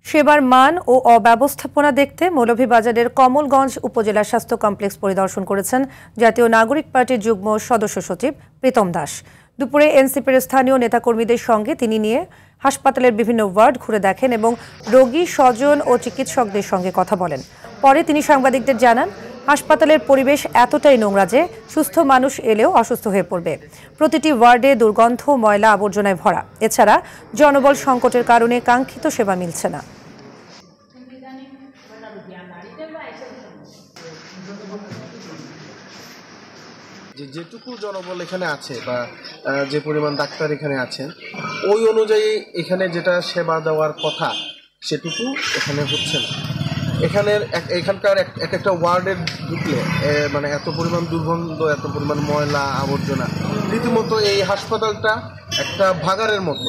সেবার মান ও অব্যবস্থাপনা দেখতে মৌলভীবাজারের কমলগঞ্জ উপজেলা স্বাস্থ্য কমপ্লেক্স পরিদর্শন করেছেন জাতীয় নাগরিক পার্টির যুগ্ম সদস্য সচিব প্রীতম দাস। দুপুরে এনসিপির স্থানীয় নেতাকর্মীদের সঙ্গে তিনি নিয়ে হাসপাতালের বিভিন্ন ওয়ার্ড ঘুরে দেখেন এবং রোগী, স্বজন ও চিকিৎসকদের সঙ্গে কথা বলেন। পরে তিনি সাংবাদিকদের জানান, হাসপাতালের পরিবেশ এতটাই নোংরা যে সুস্থ মানুষ এলেও অসুস্থ হয়ে পড়বে। প্রতিটি ওয়ার্ডে দুর্গন্ধ, ময়লা, আবর্জনায় ভরা। এছাড়া জনবল সংকটের কারণে কাঙ্ক্ষিত সেবা মিলছে না। যেটুকু জনবল এখানে আছে বা যে পরিমাণ ডাক্তার এখানে আছেন, ওই অনুযায়ী এখানে যেটা সেবা দেওয়ার কথা সেটুকু এখানে হচ্ছে না। এখানকার এক একটা ওয়ার্ডের ঢুকলে মানে এত পরিমাণ দুর্গন্ধ, এত পরিমাণ ময়লা, আবর্জনা, রীতিমতো এই হাসপাতালটা একটা ভাগাড়ের মতো।